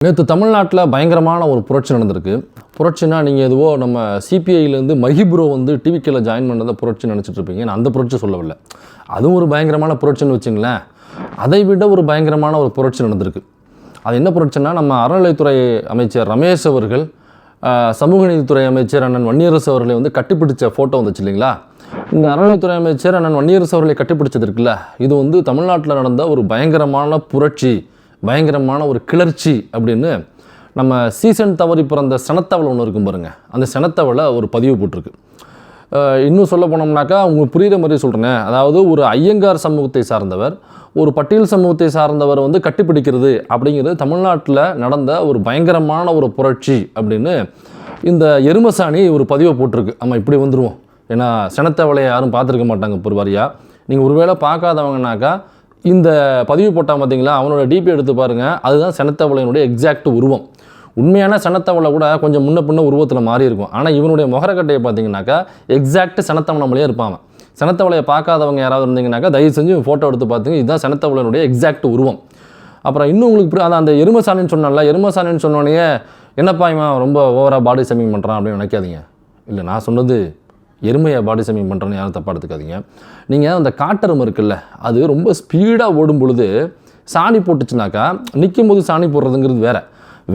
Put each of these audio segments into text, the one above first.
நேற்று தமிழ்நாட்டில் பயங்கரமான ஒரு புரட்சி நடந்திருக்கு. புரட்சினா நீங்கள் எதுவோ நம்ம சிபிஐலேருந்து மஹிப்ரோ வந்து டிவிக்கில் ஜாயின் பண்ணதை புரட்சி நினச்சிட்டு இருப்பீங்க. நான் அந்த புரட்சி சொல்லவில்லை. அதுவும் ஒரு பயங்கரமான புரட்சின்னு வச்சுங்களேன். அதை விட ஒரு பயங்கரமான ஒரு புரட்சி நடந்திருக்கு. அது என்ன புரட்சின்னா, நம்ம அறநிலைத்துறை அமைச்சர் ரமேஷ் அவர்கள் சமூக நீதித்துறை அமைச்சர் அண்ணன் வன்னியரசு அவர்களை வந்து கட்டிப்பிடிச்ச ஃபோட்டோ வந்துச்சு இல்லைங்களா. இந்த அறநிலைத்துறை அமைச்சர் அண்ணன் வன்னியரசு அவர்களை கட்டிப்பிடிச்சது இருக்குல்ல, இது வந்து தமிழ்நாட்டில் நடந்த ஒரு பயங்கரமான புரட்சி, பயங்கரமான ஒரு கிளர்ச்சி அப்படின்னு நம்ம சீசன் தவறி பிறந்த சனத்தவளை ஒன்று இருக்கும் பாருங்கள். அந்த சனத்தவளை ஒரு பதிவு போட்டிருக்கு. இன்னும் சொல்ல போனோம்னாக்கா உங்களுக்கு புரிகிற மாதிரி சொல்கிறேன். அதாவது ஒரு ஐயங்கார் சமூகத்தை சார்ந்தவர் ஒரு பட்டியல் சமூகத்தை சார்ந்தவர் வந்து கட்டிப்பிடிக்கிறது அப்படிங்கிறது தமிழ்நாட்டில் நடந்த ஒரு பயங்கரமான ஒரு புரட்சி அப்படின்னு இந்த எருமசாணி ஒரு பதிவை போட்டிருக்கு. நம்ம இப்படி வந்துடுவோம், ஏன்னா சனத்தவளையை யாரும் பார்த்துருக்க மாட்டாங்க பொறுவாரியாக. நீங்கள் ஒருவேளை பார்க்காதவங்கனாக்கா இந்த பதிவு போட்டால் பார்த்தீங்களா, அவனோட டிபி எடுத்து பாருங்கள். அதுதான் சனத்தவளையினுடைய எக்ஸாக்ட் உருவம். உண்மையான சனத்தவளை கூட கொஞ்சம் முன்ன பின்ன உருவத்தில் மாறி இருக்கும். ஆனால் இவனுடைய முகரக்கட்டையை பார்த்தீங்கன்னாக்கா எக்ஸாக்ட் சனத்தவளை இருப்பாங்க. சனத்தவளையை பார்க்காதவங்க யாராவது இருந்தீங்கன்னாக்கா தயவு செஞ்சு ஃபோட்டோ எடுத்து பார்த்துங்க. இதுதான் சனத்தவளையினுடைய எக்ஸாக்ட் உருவம். அப்புறம் இன்னும் உங்களுக்கு அந்த எருமசாணின்னு சொன்னால, எருமசாணின்னு சொன்னோடனே என்னப்பா இவன் ரொம்ப ஓவராக பாடி ஷேமிங் பண்ணுறான் அப்படின்னு நினைக்காதீங்க. இல்லை, நான் சொன்னது எருமையை பாடி ஷேமிங் பண்ணுறேன்னு யாரும் தப்பாக எடுத்துக்காதீங்க. நீங்கள் அந்த காட்டெருமை இருக்குல்ல, அது ரொம்ப ஸ்பீடாக ஓடும் பொழுது சாணி போட்டுச்சுனாக்கா, நிற்கும் போது சாணி போடுறதுங்கிறது வேறு.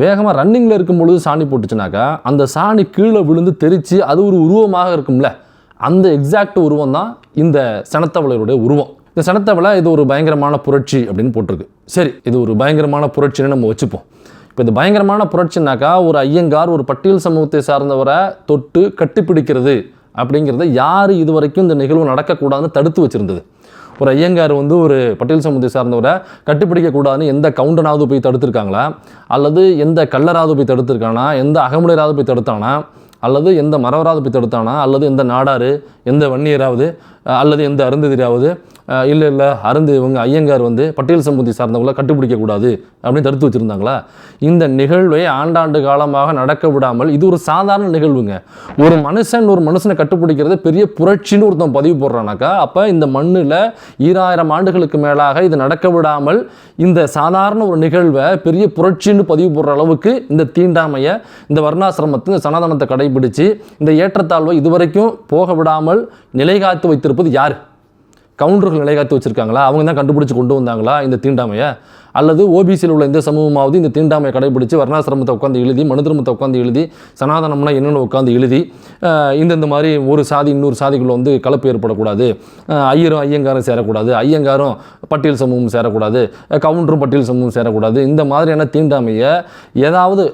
வேகமாக ரன்னிங்கில் இருக்கும் பொழுது சாணி போட்டுச்சுனாக்கா அந்த சாணி கீழே விழுந்து தெரித்து அது ஒரு உருவமாக இருக்கும்ல, அந்த எக்ஸாக்ட் உருவம் தான் இந்த சனத்தவளையுடைய உருவம். இந்த சனத்தவளை இது ஒரு பயங்கரமான புரட்சி அப்படின்னு போட்டிருக்கு. சரி, இது ஒரு பயங்கரமான புரட்சின்னு நம்ம வச்சுப்போம். இப்போ இந்த பயங்கரமான புரட்சினாக்கா ஒரு ஐயங்கார் ஒரு பட்டியல் சமூகத்தை சார்ந்தவரை தொட்டு கட்டிப்பிடிக்கிறது அப்படிங்கிறத யார் இது வரைக்கும் இந்த நிகழ்வு நடக்கக்கூடாதுன்னு தடுத்து வச்சுருந்தது? ஒரு ஐயங்கார் வந்து ஒரு பட்டியல் சமூகத்தை சார்ந்தவரை கட்டிப்பிடிக்கக்கூடாதுன்னு எந்த கவுண்டனாவது போய் தடுத்துருக்காங்களா? அல்லது எந்த கல்லராவது போய் தடுத்துருக்கானா? எந்த அகமுடையராவது போய் தடுத்தானா? அல்லது எந்த மறவராவது போய் தடுத்தானா? அல்லது எந்த நாடார், எந்த வன்னியராவது, அல்லது எந்த அருந்ததிராவது இல்லை இவங்க ஐயங்கார் வந்து பட்டியல் சமூகத்தை சார்ந்தவங்களை கட்டுப்பிடிக்கக்கூடாது அப்படின்னு தடுத்து வச்சுருந்தாங்களா? இந்த நிகழ்வை ஆண்டாண்டு காலமாக நடக்க விடாமல், இது ஒரு சாதாரண நிகழ்வுங்க. ஒரு மனுஷனை கட்டுப்பிடிக்கிறது பெரிய புரட்சின்னு ஒருத்தன் பதிவு போடுறானாக்கா, அப்போ இந்த மண்ணில் 2000 ஆண்டுகளுக்கு மேலாக இது நடக்க விடாமல் இந்த சாதாரண ஒரு நிகழ்வை பெரிய புரட்சின்னு பதிவு போடுற அளவுக்கு இந்த தீண்டாமையை, இந்த வர்ணாசிரமத்தை, இந்த சனாதனத்தை கடைபிடிச்சு இந்த ஏற்றத்தாழ்வை இதுவரைக்கும் போக விடாமல் நிலைகாத்து வைத்திருப்பது யார்? கவுண்டர்கள் நிலைகாத்து வச்சுருக்காங்களா? அவங்க தான் கண்டுபிடிச்சி கொண்டு வந்தாங்களா இந்த தீண்டாமையை? அல்லது ஓபிசியில் உள்ள இந்த சமூகமாவது இந்த தீண்டாமையை கடைபிடிச்சு வர்ணாசிரமத்தை உட்காந்து எழுதி, மனு திருமத்தை உட்காந்து எழுதி, சனாதனம்னா என்னென்னு உட்காந்து எழுதி, இந்த மாதிரி ஒரு சாதி இன்னொரு சாதிக்குள்ளே வந்து கலப்பு ஏற்படக்கூடாது, ஐயங்காரும் சேரக்கூடாது, ஐயங்காரும் பட்டியல் சமூகம் சேரக்கூடாது, கவுண்டரும் பட்டியல் சமூகம் சேரக்கூடாது, இந்த மாதிரியான தீண்டாமையை ஏதாவது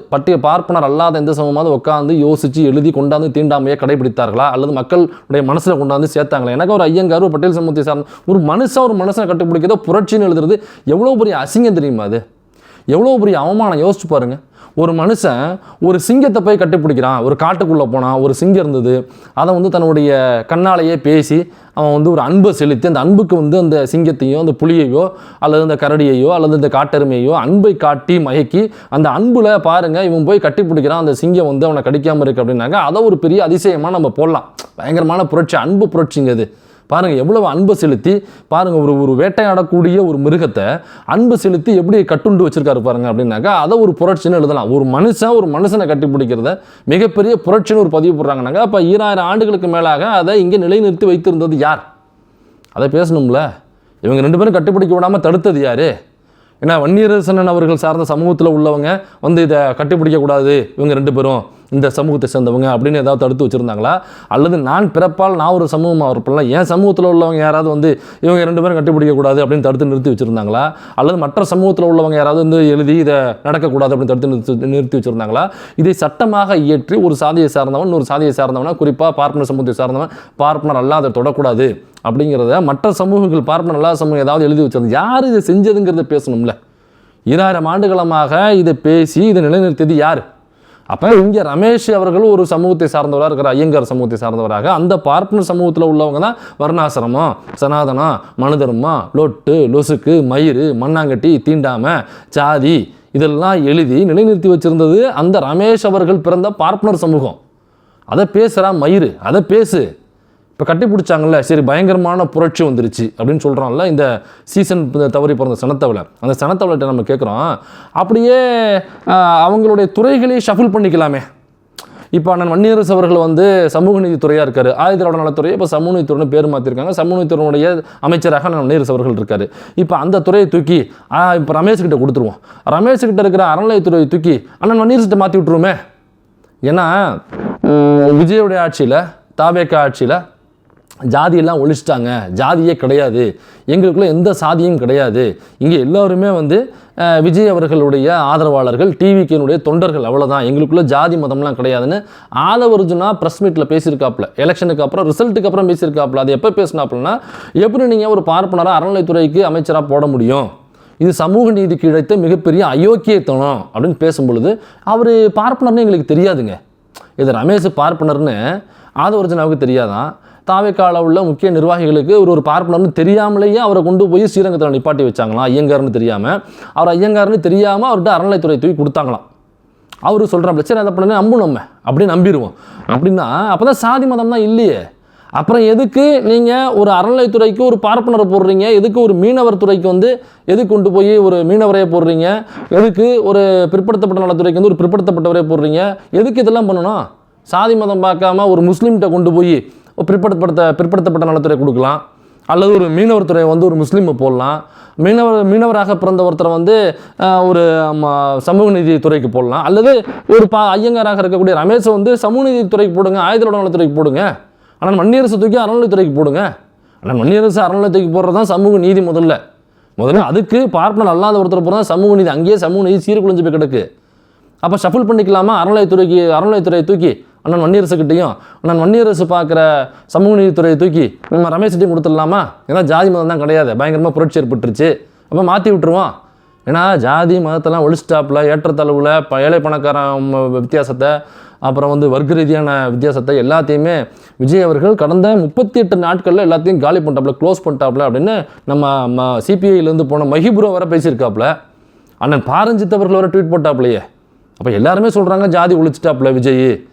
பார்ப்பனர் அல்லாத எந்த சமூகமாவது உட்காந்து யோசித்து எழுதி கொண்டாந்து தீண்டாமையை கடைபிடித்தார்களா? அல்லது மக்களுடைய மனசில் கொண்டாந்து சேர்த்தாங்களா? எனக்கு ஒரு ஐயங்கார் ஒரு பட்டியல் சமூகத்தை சார்ந்த ஒரு மனுஷனை கட்டுப்பிடிக்கிறதோ புரட்சின்னு எழுதுறது எவ்வளோ பெரிய அசிங்கம் தெரியுமா? அது எவ்வளோ பெரிய அவமானம். யோசிச்சு பாருங்க. ஒரு மனுஷன் ஒரு சிங்கத்தை போய் கட்டிப்பிடிக்கிறான். ஒரு காட்டுக்குள்ளே போனான், ஒரு சிங்கம் இருந்தது, அதை வந்து தன்னுடைய கண்ணாலேயே பேசி அவன் வந்து ஒரு அன்பை செலுத்தி, அந்த அன்புக்கு வந்து அந்த சிங்கத்தையோ அந்த புலியையோ அல்லது அந்த கரடியையோ அல்லது இந்த காட்டெருமையோ அன்பை காட்டி மயக்கி, அந்த அன்புல பாருங்க இவன் போய் கட்டிப்பிடிக்கிறான், அந்த சிங்கம் வந்து அவனை கடிக்காமல் இருக்கு அப்படின்னாங்க, அதை ஒரு பெரிய அதிசயமாக நம்ம போடலாம். பயங்கரமான புரட்சி, அன்பு புரட்சிங்க அது. பாருங்கள் எவ்வளவு அன்பு செலுத்தி பாருங்கள், ஒரு வேட்டையாடக்கூடிய ஒரு மிருகத்தை அன்பு செலுத்தி எப்படி கட்டுண்டு வச்சிருக்காரு பாருங்க அப்படின்னாக்கா, அதை ஒரு புரட்சின்னு எழுதலாம். ஒரு மனுஷனை கட்டிப்பிடிக்கிறத மிகப்பெரிய புரட்சின்னு ஒரு பதிவு போடுறாங்கன்னாக்கா, அப்போ 2000 ஆண்டுகளுக்கு மேலாக அதை இங்கே நிலைநிறுத்தி வைத்திருந்தது யார்? அதை பேசணும்ல. இவங்க 2 பேரும் கட்டிப்பிடிக்க விடாமல் தடுத்தது யார்? ஏன்னா வன்னியரசன் அவர்கள் சார்ந்த சமூகத்தில் உள்ளவங்க வந்து இதை கட்டிப்பிடிக்கக்கூடாது, இவங்க 2 பேரும் இந்த சமூகத்தை சேர்ந்தவங்க அப்படின்னு ஏதாவது தடுத்து வச்சுருந்தாங்களா? அல்லது நான் பிறப்பால் நான் ஒரு சமூகமாக இருப்பேன்ல, என் சமூகத்தில் உள்ளவங்க யாராவது வந்து இவங்க 2 பேரும் கட்டிப்பிடிக்கக்கூடாது அப்படின்னு தடுத்து நிறுத்தி வச்சுருந்தாங்களா? அல்லது மற்ற சமூகத்தில் உள்ளவங்க யாராவது வந்து எழுதி இதை நடக்கக்கூடாது அப்படின்னு தடுத்து நிறுத்தி வச்சுருந்தாங்களா? இதை சட்டமாக இயற்றி ஒரு சாதியை சார்ந்தவன் ஒரு சாதியை சார்ந்தவனா, குறிப்பாக பார்ப்பனர் சமூகத்தை சார்ந்தவன் பார்ப்பனர் அல்லாத தொடக்கூடாது அப்படிங்கிறத மற்ற சமூகங்கள் பார்ப்பனர் அல்லாத சமூகம் ஏதாவது எழுதி வச்சிருந்தது. யார் இதை செஞ்சதுங்கிறத பேசணும்ல. 2000 ஆண்டுகளமாக இதை பேசி இதை நிலைநிறுத்தியது யார்? அப்போ இங்கே ரமேஷ் அவர்கள் ஒரு சமூகத்தை சார்ந்தவராக இருக்கிற ஐயங்கார் சமூகத்தை சார்ந்தவராக, அந்த பார்ப்பனர் சமூகத்தில் உள்ளவங்க தான் வர்ணாசிரமம், சனாதனம், மனுதர்மம், லொட்டு லொசுக்கு, மயிறு, மண்ணாங்கட்டி, தீண்டாமை, சாதி இதெல்லாம் எழுதி நிலைநிறுத்தி வச்சுருந்தது அந்த ரமேஷ் அவர்கள் பிறந்த பார்ப்பனர் சமூகம். அதை பேசுகிறா மயிறு, அதை இப்போ கட்டி பிடிச்சாங்கல்ல, சரி பயங்கரமான புரட்சி வந்துருச்சு அப்படின்னு சொல்கிறான்ல இந்த சீசன் தவறி பிறந்த சனத்தவளை. அந்த சனத்தவளைகிட்ட நம்ம கேட்குறோம், அப்படியே அவங்களுடைய துறைகளையும் ஷஃபில் பண்ணிக்கலாமே. இப்போ அண்ணன் வன்னியரசு அவர்கள் வந்து சமூக நீதித்துறையாக இருக்கார், ஆயுதரோட நலத்துறையை இப்போ சமூக நீதித்துறைன்னு பேர் மாற்றிருக்காங்க. சமூக நீதித்துறையுடைய அமைச்சராக அண்ணன் வன்னியரசு அவர்கள் இருக்கார். இப்போ அந்த துறையை தூக்கி இப்போ ரமேஷ்கிட்ட கொடுத்துருவோம். ரமேஷ்கிட்ட இருக்கிற அறநிலையத்துறையை தூக்கி அண்ணன் வன்னியரசுகிட்ட மாற்றி விட்டுருவோமே. ஏன்னா விஜயோடைய ஆட்சியில், தாவேக்கா ஆட்சியில் ஜாதியெல்லாம் ஒழிச்சிட்டாங்க, ஜாதியே கிடையாது, எங்களுக்குள்ள எந்த சாதியும் கிடையாது, இங்கே எல்லோருமே வந்து விஜய் அவர்களுடைய ஆதரவாளர்கள், டிவிக்கினுடைய தொண்டர்கள், அவ்வளோதான், எங்களுக்குள்ள ஜாதி மதம்லாம் கிடையாதுன்னு ஆதவர்ஜுனா ப்ரெஸ் மீட்டில் பேசியிருக்காப்புல. எலெக்ஷனுக்கு அப்புறம், ரிசல்ட்டுக்கு அப்புறம் பேசியிருக்காப்புல. அது எப்போ பேசினாப்புலன்னா, எப்படி நீங்கள் ஒரு பார்ப்பனராக அறநிலைத்துறைக்கு அமைச்சராக போட முடியும், இது சமூக நீதிக்கு கிடைத்த மிகப்பெரிய அயோக்கியத்தனம் அப்படின்னு பேசும்பொழுது, அவர் பார்ப்பனர்னு எங்களுக்கு தெரியாதுங்க, இது ரமேஷ் பார்ப்பனர்னு ஆதவர்ஜுனாவுக்கு தெரியாதான், தாவேக்கால உள்ள முக்கிய நிர்வாகிகளுக்கு ஒரு பார்ப்பனர்னு தெரியாமலேயே அவரை கொண்டு போய் ஸ்ரீரங்கத்தில் நிப்பாட்டி வச்சாங்களாம். ஐயங்கார்னு தெரியாமல், அவர் ஐயங்கார்னு தெரியாமல் அவர்கிட்ட அறநிலைத்துறை தூக்கி கொடுத்தாங்களாம். அவரு சொல்கிறாப்புல, சரி அதை பண்ண நம்பும், நம்ம அப்படின்னு நம்பிடுவோம். அப்படின்னா அப்போ தான் சாதி மதம் தான் இல்லையே. அப்புறம் எதுக்கு நீங்கள் ஒரு அறநிலைத்துறைக்கு ஒரு பார்ப்பனரை போடுறீங்க, எதுக்கு ஒரு மீனவர் துறைக்கு வந்து எதுக்கு கொண்டு போய் ஒரு மீனவரையை போடுறீங்க, எதுக்கு ஒரு பிற்படுத்தப்பட்ட நலத்துறைக்கு வந்து ஒரு பிற்படுத்தப்பட்டவரையை போடுறீங்க, எதுக்கு இதெல்லாம் பண்ணணும்? சாதி மதம் பார்க்காம ஒரு முஸ்லீம்கிட்ட கொண்டு போய் பிற்படுத்தப்பட்ட நலத்துறை கொடுக்கலாம், அல்லது ஒரு மீனவர் துறையை வந்து ஒரு முஸ்லீமை போடலாம், மீனவராக பிறந்த ஒருத்தரை வந்து ஒரு சமூக நீதி துறைக்கு போடலாம், அல்லது ஒரு ஐயங்காராக இருக்கக்கூடிய ரமேஷை வந்து சமூக நீதி துறைக்கு போடுங்க, ஆயுதரோட நலத்துறைக்கு போடுங்க, ஆனால் வன்னியரசு தூக்கி அறநிலைத்துறைக்கு போடுங்க. ஆனால் வன்னியரசு அறநிலைத்துறைக்கு போடுறது தான் சமூக நீதி. முதல்ல அதுக்கு பார்ப்பனர் அல்லாத ஒருத்தர் போகிறதா சமூக நீதி. அங்கேயே சமூக நீதி சீர்குலைஞ்சு போய் கிடக்கு. அப்போ ஷஃபில் பண்ணிக்கலாமா? அறநிலைத்துறையை தூக்கி அண்ணன் வன்னியரசுக்கிட்டையும், அண்ணன் வன்னியரசு பார்க்குற சமூக நீதித்துறையை தூக்கி நம்ம ரமேஷ்கிட்டையும் கொடுத்துடலாமா? ஏன்னா ஜாதி மதம் தான் கிடையாது, பயங்கரமாக புரட்சி ஏற்பட்டுருச்சு, அப்போ மாற்றி விட்டுருவோம். ஏன்னா ஜாதி மதத்தெல்லாம் ஒழிச்சிட்டாப்பில் ஏற்றத்தளவில் ஏழை பணக்காரன் வித்தியாசத்தை, அப்புறம் வந்து வர்க்க ரீதியான வித்தியாசத்தை எல்லாத்தையுமே விஜய் அவர்கள் கடந்த 38 நாட்களில் எல்லாத்தையும் காலி பண்ணிட்டாப்புல, க்ளோஸ் பண்ணிட்டாப்புல அப்படின்னு நம்ம சிபிஐலேருந்து போன மஹிபுரோ வர பேசியிருக்காப்புல. அண்ணன் பாரஞ்சித் அவர்கள் வர ட்வீட் போட்டாப்புலையே. அப்போ எல்லாருமே சொல்கிறாங்க ஜாதி ஒழிச்சிட்டாப்புல விஜய்,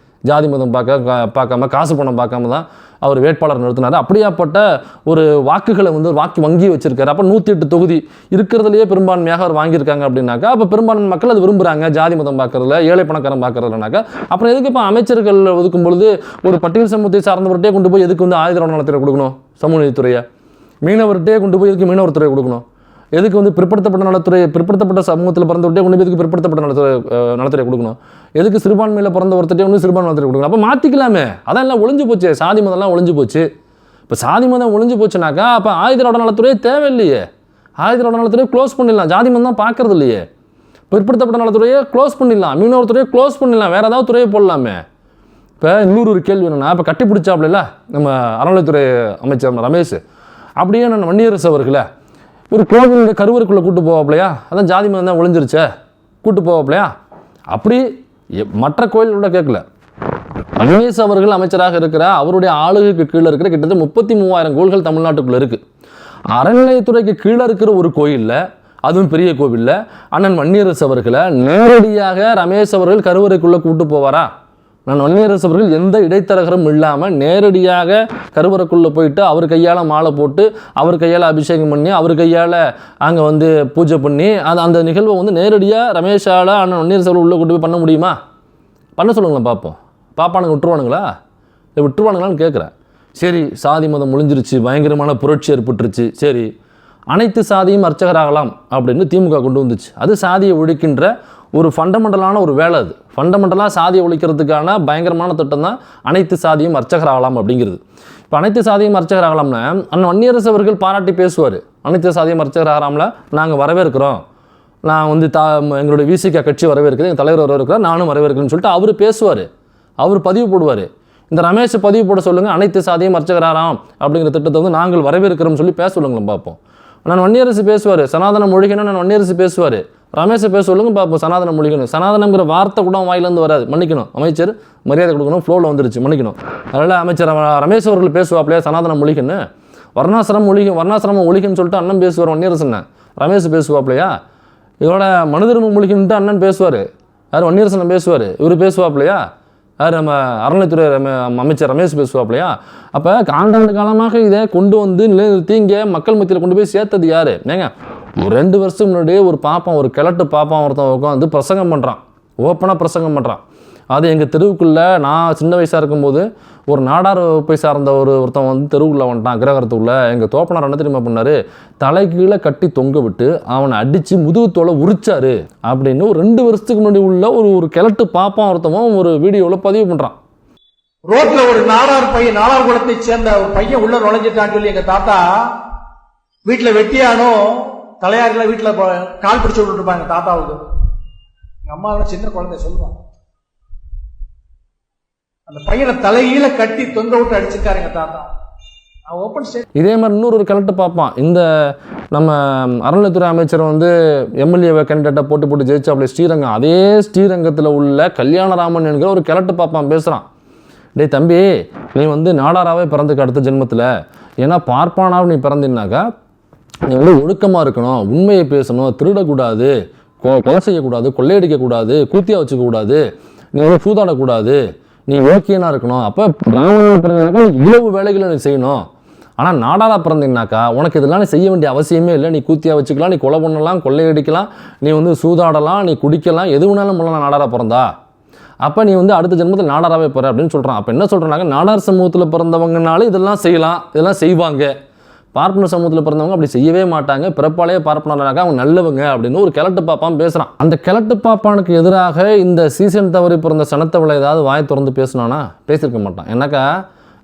ஜாதி மதம் பார்க்காம காசு பணம் பார்க்காம தான் அவர் வேட்பாளர் நிறுத்தினார். அப்படியாப்பட்ட ஒரு வாக்குகளை வந்து வாக்கு வங்கி வச்சிருக்காரு. அப்போ 108 தொகுதி இருக்கிறதுலையே பெரும்பான்மையாக அவர் வாங்கியிருக்காங்க அப்படின்னாக்கா, அப்போ பெரும்பான்மை மக்கள் அது விரும்புகிறாங்க, ஜாதி மதம் பார்க்கறதுல, ஏழை பணக்காரன் பார்க்கறதுனாக்கா. அப்புறம் எதுக்கு இப்போ அமைச்சர்கள் ஒதுக்கும் பொழுது ஒரு பட்டியல் சமூகத்தை சார்ந்தவர்கிட்டே கொண்டு போய் எதுக்கு வந்து ஆயுதரோட நலத்துறை கொடுக்கணும், சமூக நீதித்துறையை மீனவர்கிட்டே கொண்டு போய் எதுக்கு மீனவர் துறையை கொடுக்கணும், எதுக்கு வந்து பிற்படுத்தப்பட்ட நலத்துறை, பிற்படுத்தப்பட்ட சமூகத்தில் பிறந்தவர்கிட்டே கொண்டு போய் எதுக்கு பிற்படுத்தப்பட்ட நலத்துறை கொடுக்கணும், எதுக்கு சிறுபான்மையில் பிறந்த ஒருத்தட்டே வந்து சிறுபான்மை நலத்துறை கொடுக்கணும்? அப்போ மாற்றிக்கலாமே. அதான் எல்லாம் ஒழிஞ்சு போச்சு, சாதி மதம்லாம் ஒழிஞ்சு போச்சு. இப்போ சாதி மதம் ஒழிஞ்சு போச்சுனாக்கா அப்போ ஆயுதரோட நலத்துறையே தேவையில்லையே, ஆயுதரோட நலத்துறையை க்ளோஸ் பண்ணிடலாம், ஜாதி மதம் தான் பார்க்கறது இல்லையே. பிற்படுத்தப்பட்ட நலத்துறையை க்ளோஸ் பண்ணிடலாம், மீனவர் துறையை க்ளோஸ் பண்ணிடலாம், வேறு ஏதாவது துறையை போடலாமே. இப்போ இன்னொரு கேள்வி என்னென்னா, இப்போ கட்டி பிடிச்சாப்புல நம்ம அறநிலைத்துறை அமைச்சர் ரமேஷ், அப்படியே நான் வன்னியரசு அவர்களை ஒரு கோவிலுடைய கருவறைக்குள்ளே கூட்டு போவாப்லையா? அதான் ஜாதி மதம் தான் ஒழிஞ்சிருச்சே, கூட்டு போவாப்லையா? அப்படி மற்ற கோயிலோட கேட்கல. ரமேஷ் அவர்கள் அமைச்சராக இருக்கிற அவருடைய ஆளுகைக்கு கீழே இருக்கிற கிட்டத்தட்ட 33,000 கோயில்கள் தமிழ்நாட்டுக்குள்ளே இருக்குது. அறநிலையத்துறைக்கு கீழே இருக்கிற ஒரு கோயிலில், அதுவும் பெரிய கோவிலில் அண்ணன் வன்னியரசு அவர்களை நேரடியாக ரமேஷ் அவர்கள் கருவறைக்குள்ளே கூட்டு போவாரா? நான் வன்னியரசு அவர்கள் எந்த இடைத்தரகரும் இல்லாமல் நேரடியாக கருவறைக்குள்ளே போயிட்டு அவர் கையால் மாலை போட்டு, அவர் கையால் அபிஷேகம் பண்ணி, அவர் கையால் அங்கே வந்து பூஜை பண்ணி அந்த நிகழ்வை வந்து நேரடியாக ரமேஷால் அண்ணன் வன்னியரசு அவர்கள் உள்ளே கொண்டு போய் பண்ண முடியுமா? பண்ண சொல்லுங்களேன் பார்ப்போம். பாப்பானுங்க விட்டுருவானுங்களா? இல்லை விட்டுருவானுங்களான்னு கேட்குறேன். சரி, சாதி மதம் முடிஞ்சிருச்சு, பயங்கரமான புரட்சி ஏற்பட்டுருச்சு, சரி அனைத்து சாதியும் அர்ச்சகராகலாம் அப்படின்னு திமுக கொண்டு வந்துச்சு. அது சாதியை ஒழிக்கின்ற ஒரு ஃபண்டமெண்டலான ஒரு வேலை. அது ஃபண்டமெண்டலாக சாதியை ஒழிக்கிறதுக்கான பயங்கரமான திட்டம் தான் அனைத்து சாதியும் அர்ச்சகராகலாம் அப்படிங்கிறது. இப்போ அனைத்து சாதியும் அர்ச்சகராகலாம்னா அண்ணன் வன்னியரசு அவர்கள் பாராட்டி பேசுவார். அனைத்து சாதியும் அர்ச்சகராகலாம்ல நாங்கள் வரவேற்கிறோம், நான் வந்து எங்களுடைய விசிக கட்சி வரவேற்கிறது, எங்கள் தலைவர் வரவேற்கிறேன், நானும் வரவேற்கிறேன்னு சொல்லிட்டு அவர் பேசுவார், அவர் பதிவு போடுவார். இந்த ரமேஷ் பதிவு போட சொல்லுங்கள், அனைத்து சாதியும் அர்ச்சகராகலாம் அப்படிங்கிற திட்டத்தை வந்து நாங்கள் வரவேற்கிறோம்னு சொல்லி பேச சொல்லுங்களேன் பார்ப்போம். நான் வன்னியரசு பேசுவார், சனாதன மொழிகணும் நான் வன்னியரசு பேசுவார், ரமேஷை பேச சொல்லுங்க பார்ப்போம். சனாதனம் மொழிகணும், சனாதனங்கிற வார்த்தை கூட வாயிலேருந்து வராது, மன்னிக்கணும் அமைச்சர், மரியாதை கொடுக்கணும், ஃப்ளோவில் வந்துருச்சு, மன்னிக்கணும். அதனால் அமைச்சர் ரமேஷ் அவர்கள் பேசுவாப்லையா சனாதனம் மொழிகன்னு, வர்ணாசிரமம் ஒழிகன்னு சொல்லிட்டு அண்ணன் பேசுவார் வன்னியரசன், ரமேஷ் பேசுவாப்லையா? இதோட மனுதர்ம மொழிகன்ட்டு அண்ணன் பேசுவார், யார் வன்னியரசன் பேசுவார், இவர் பேசுவாப்லையா? நம்ம அறநிலைத்துறை அமைச்சர் ரமேஷ் பேசுவாப்லையா. அப்போ ஆண்டாண்டு காலமாக இதை கொண்டு வந்து நிலைநிறுத்தி இங்கே மக்கள் மத்தியில் கொண்டு போய் சேர்த்தது யார்? ஏங்க, ஒரு 2 வருஷத்துக்கு முன்னாடியே ஒரு பாப்பான், ஒரு கிழட்டு பாப்பான் ஒருத்தன் உட்காந்து பிரசங்கம் பண்ணுறான், ஓப்பனாக பிரசங்கம் பண்ணுறான். அது எங்கள் தெருவுக்குள்ளே நான் சின்ன வயசாக இருக்கும்போது ஒரு நாடார் வகுப்பை சார்ந்த ஒருத்தன் வந்து தெருவுக்குள்ளே வந்துட்டான், கிரகத்துக்குள்ளே. எங்கள் தோப்பனார் என்ன தெரியுமா பண்ணார்? தலைகீழே கட்டி தொங்க விட்டு அவனை அடித்து முதுகுத்தோலை உரிச்சாரு அப்படின்னு ஒரு 2 வருஷத்துக்கு முன்னாடி உள்ள ஒரு கிழட்டு பாப்பான் ஒருத்தவன் ஒரு வீடியோவில் பதிவு பண்ணுறான். ரோட்ல ஒரு நாடார் பையன், நாடார் குலத்தை சேர்ந்த ஒரு பையன் உள்ள நுழைஞ்சிட்டான்னு சொல்லி எங்க தாத்தா வீட்டுல வெட்டியானோ தலையாரில வீட்டுல கால் பிடிச்சு விட்டு இருப்பாங்க தாத்தாவுக்கு. எங்க அம்மா சின்ன குழந்தை சொல்லுவாங்க, அந்த பையனை தலையில கட்டி தொங்க விட்டு அடிச்சிருக்காரு எங்க தாத்தா. இதே மாதிரி இன்னொரு கலெக்ட் பார்ப்பான். இந்த நம்ம அறநிலைத்துறை அமைச்சர் வந்து எம்எல்ஏ கேண்டிடேட்டை போட்டு ஜெயிச்சாப்ல ஸ்ரீரங்கம். அதே ஸ்ரீரங்கத்தில் உள்ள கல்யாணராமன் என்கிற ஒரு கலெக்ட் பார்ப்பான் பேசுகிறான். டேய் தம்பி, நீ வந்து நாடாராவே பிறந்துக்க அடுத்த ஜென்மத்தில். ஏன்னா பார்ப்பானாவும் நீ பிறந்தினாக்கா நீ வந்து ஒழுக்கமாக இருக்கணும், உண்மையை பேசணும், திருடக்கூடாது, கொலை செய்யக்கூடாது, கொள்ளையடிக்கக்கூடாது, கூத்தியாக வச்சுக்கக்கூடாது, நீ வந்து சூதாடக்கூடாது, நீ ஓகேனா இருக்கணும். அப்போ பிராமணன் பிறந்தாக்கா இவ்வளவு வேலைகளை நீ செய்யணும். ஆனால் நாடாராக பிறந்தீங்கனாக்கா உனக்கு இதெல்லாம் நீ செய்ய வேண்டிய அவசியமே இல்லை. நீ கூத்தியாக வச்சுக்கலாம், நீ கொலை பண்ணலாம், கொள்ளையடிக்கலாம், நீ வந்து சூதாடலாம், நீ குடிக்கலாம், எது வேணாலும் பண்ணலாம் நாடாராக பிறந்தா. அப்போ நீ வந்து அடுத்த ஜென்மத்தில் நாடாராகவே போகிற அப்படின்னு சொல்கிறான். அப்போ என்ன சொல்கிறாங்க? நாடார் சமூகத்தில் பிறந்தவங்கனாலும் இதெல்லாம் செய்யலாம், இதெல்லாம் செய்வாங்க. பார்ப்பன சமூகத்தில் பிறந்தவங்க அப்படி செய்யவே மாட்டாங்க, பிறப்பாலேயே பார்ப்பனாக அவங்க நல்லவங்க அப்படின்னு ஒரு கிழட்டு பாப்பான் பேசுகிறான். அந்த கிழட்டு பாப்பானுக்கு எதிராக இந்த சீசன் தவறி பிறந்த சனத்தவளை ஏதாவது வாய் திறந்து பேசினானா? பேசியிருக்க மாட்டான். ஏன்னாக்கா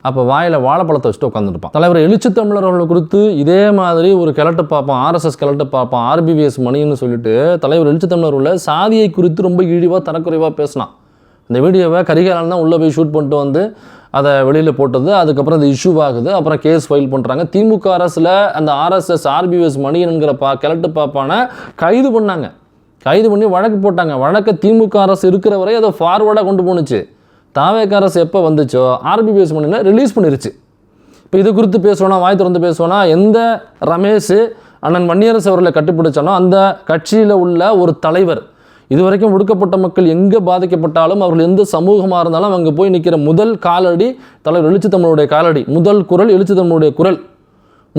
அப்போ வாயில் வாழைப்பழத்தை வச்சுட்டு உட்காந்துருப்பான். தலைவர் எழுச்சி தமிழர் அவர்களை குறித்து இதே மாதிரி ஒரு கிழட்டு பார்ப்பான், ஆர்எஸ்எஸ் கிழட்டு பார்ப்பான், ஆர்பிவிஎஸ் மணின்னு சொல்லிட்டு தலைவர் எழுச்சி தமிழர் உள்ள சாதியை குறித்து ரொம்ப இழிவாக தரக்குறைவாக பேசினான். இந்த வீடியோவை கரிகாலன் தான் உள்ளே போய் ஷூட் பண்ணிட்டு வந்து அதை வெளியில் போட்டது. அதுக்கப்புறம் அது இஷ்யூ ஆகுது, அப்புறம் கேஸ் ஃபைல் பண்ணுறாங்க. திமுக அரசில் அந்த ஆர்எஸ்எஸ் ஆர்பிவிஎஸ் மணியன்கிற கிழட்டு பாப்பானை கைது பண்ணாங்க. கைது பண்ணி வழக்கு போட்டாங்க. வழக்கை திமுக அரசு இருக்கிற வரை அதை ஃபார்வர்டாக கொண்டு போணுச்சு. தாவேக அரசு எப்போ வந்துச்சோ ஆர்பிவிஎஸ் மணியனை ரிலீஸ் பண்ணிருச்சு. இப்போ இது குறித்து பேசுவோன்னா, வாய் திறந்து பேசுவோன்னா, எந்த ரமேஷ் அண்ணன் வன்னியரசு அவர்களை கட்டுப்பிடிச்சானோ அந்த கட்சியில் உள்ள ஒரு தலைவர், இதுவரைக்கும் ஒடுக்கப்பட்ட மக்கள் எங்கே பாதிக்கப்பட்டாலும் அவர்கள் எந்த சமூகமாக இருந்தாலும் அங்கே போய் நிற்கிற முதல் காலடி தலைவர் எழுச்சி தமிழனுடைய காலடி, முதல் குரல் எழுச்சி தமிழனுடைய குரல்,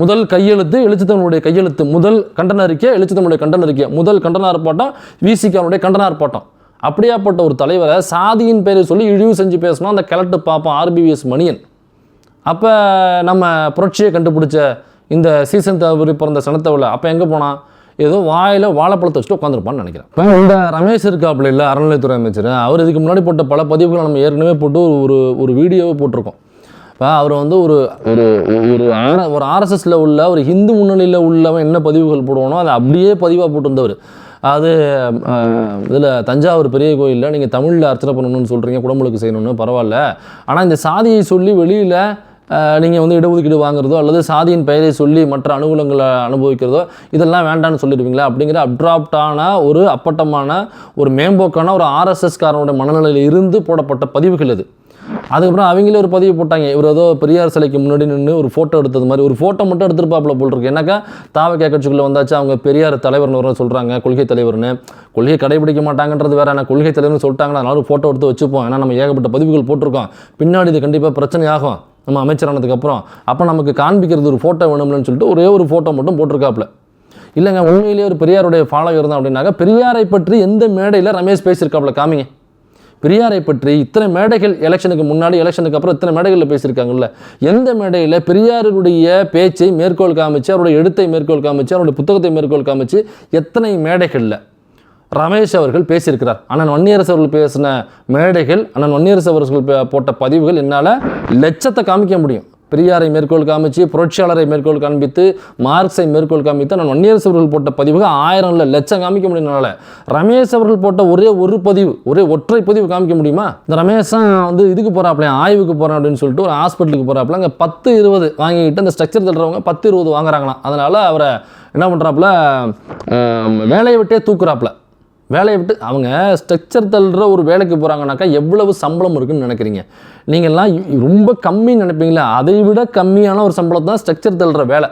முதல் கையெழுத்து எழுச்சி தமிழனுடைய கையெழுத்து, முதல் கண்டன அறிக்கை எழுச்சி தமிழனுடைய கண்டன அறிக்கை, முதல் கண்டன ஆர்ப்பாட்டம் விசிகாவுடைய கண்டன ஆர்ப்பாட்டம். அப்படியாப்பட்ட ஒரு தலைவரை சாதியின் பேரை சொல்லி இழிவு செஞ்சு பேசணும் அந்த கிழட்டு பாப்போம் ஆர்பிவிஎஸ் மணியன். அப்போ நம்ம புரட்சியை கண்டுபிடிச்ச இந்த சீசன் தவறி பிறந்த சனத்தவளை அப்போ எங்கே போனான்? ஏதோ வாயில் வாழைப்பழத்தை வச்சுட்டு உட்காந்துருப்பான்னு நினைக்கிறேன். இப்போ இந்த ரமேஷ் இருக்காப்புல இல்லை அறநிலைத்துறை அமைச்சர், அவர் இதுக்கு முன்னாடி போட்ட பல பதிவுகளை நம்ம ஏற்கனவே போட்டு ஒரு வீடியோவை போட்டிருக்கோம். இப்போ அவர் வந்து ஒரு ஆர்எஸ்எஸில் உள்ள ஒரு ஹிந்து முன்னணியில் உள்ளவன் என்ன பதிவுகள் போடுவானோ அதை அப்படியே பதிவாக போட்டிருந்தவர். அது இதில் தஞ்சாவூர் பெரிய கோயிலில் நீங்கள் தமிழில் அர்ச்சனை பண்ணணும்னு சொல்கிறீங்க, குடமுழுக்கு செய்யணும்னு, பரவாயில்ல. ஆனால் இந்த சாதியை சொல்லி வெளியில் நீங்கள் வந்து இடஒதுக்கீடு வாங்குறதோ அல்லது சாதியின் பெயரை சொல்லி மற்ற அனுகூலங்களை அனுபவிக்கிறதோ இதெல்லாம் வேண்டான்னு சொல்லிடுவீங்களா அப்படிங்கிற அப்ட்ராப்டான ஒரு அப்பட்டமான ஒரு மேம்போக்கான ஒரு ஆர்எஸ்எஸ்காரனுடைய மனநிலையில் இருந்து போடப்பட்ட பதிவுகள் இது. அதுக்கப்புறம் அவங்களே ஒரு பதிவு போட்டாங்க, இவர் ஏதோ பெரியார் சிலைக்கு முன்னாடி நின்று ஒரு ஃபோட்டோ எடுத்தது மாதிரி, ஒரு ஃபோட்டோ மட்டும் எடுத்துருப்பாப்புல போல் இருக்கு. ஏன்னாக்கா தாவக கட்சிக்குள்ளே வந்தாச்சு அவங்க பெரியார் தலைவர்னு சொல்கிறாங்க, கொள்கை தலைவர்னு. கொள்கை கடைபிடிக்க மாட்டாங்கன்றது வேறு, ஆனால் கொள்கை தலைவர்னு சொல்லிட்டாங்கன்னா அதனால ஒரு ஃபோட்டோ எடுத்து வச்சுப்போம். ஏன்னா நம்ம ஏகப்பட்ட பதிவுகள் போட்டிருக்கோம், பின்னாடி இது கண்டிப்பாக பிரச்சனை ஆகும் நம்ம அமைச்சரானதுக்கப்புறம். அப்போ நமக்கு காண்பிக்கிறது ஒரு ஃபோட்டோ வேணும்னு சொல்லிட்டு ஒரே ஒரு ஃபோட்டோ மட்டும் போட்டிருக்காப்புல. இல்லைங்க உண்மையிலேயே ஒரு பெரியாருடைய ஃபாலோ இருந்தால் அப்படின்னாக்கா பெரியாரை பற்றி எந்த மேடையில் ரமேஷ் பேசியிருக்காப்புல காமிங்க. பெரியாரை பற்றி இத்தனை மேடைகள் எலெக்ஷனுக்கு முன்னாடி எலெக்ஷனுக்கு அப்புறம் இத்தனை மேடைகளில் பேசியிருக்காங்கல்ல, எந்த மேடையில் பெரியாருடைய பேச்சை மேற்கோள் காமிச்சு, அவருடைய எழுத்தை மேற்கோள் காமிச்சு, அவருடைய புத்தகத்தை மேற்கோள் காமிச்சு எத்தனை மேடைகளில் ரமேஷ் அவர்கள் பேசியிருக்கிறார்? அண்ணன் வன்னியரசு அவர்கள் பேசின மேடைகள், அண்ணன் வன்னியரசு அவர்கள் போட்ட பதிவுகள் என்னால் லட்சத்தை காமிக்க முடியும். பெரியாரை மேற்கோள் காமிச்சு, புரட்சியாளரை மேற்கோள் காண்பித்து, மார்க்ஸை மேற்கோள் காமித்து நான் வன்னியரசு அவர்கள் போட்ட பதிவுகள் 1000 இல்லை லட்சம் காமிக்க முடியும்னால ரமேஷ் அவர்கள் போட்ட ஒரே ஒரு பதிவு, ஒரே ஒற்றை பதிவு காமிக்க முடியுமா? இந்த ரமேஷ் வந்து இதுக்கு போகிறாப்ல, ஆய்வுக்கு போகிறேன் அப்படின்னு சொல்லிட்டு ஒரு ஹாஸ்பிட்டலுக்கு போகிறாப்புல, அங்கே 10-20 வாங்கிக்கிட்டு அந்த ஸ்ட்ரக்சர் தள்ளுறவங்க 10-20 வாங்குறாங்களாம். அதனால் அவரை என்ன பண்ணுறாப்புல, வேலையை விட்டே தூக்குறாப்புல. வேலையை விட்டு அவங்க ஸ்ட்ரக்சர் தள்ளுற ஒரு வேலைக்கு போகிறாங்கனாக்கா எவ்வளவு சம்பளம் இருக்குன்னு நினைக்கிறீங்க? நீங்கள்லாம் ரொம்ப கம்மின்னு நினைப்பீங்களா? அதை விட கம்மியான ஒரு சம்பளம் தான் ஸ்ட்ரக்சர் தள்ளுற வேலை.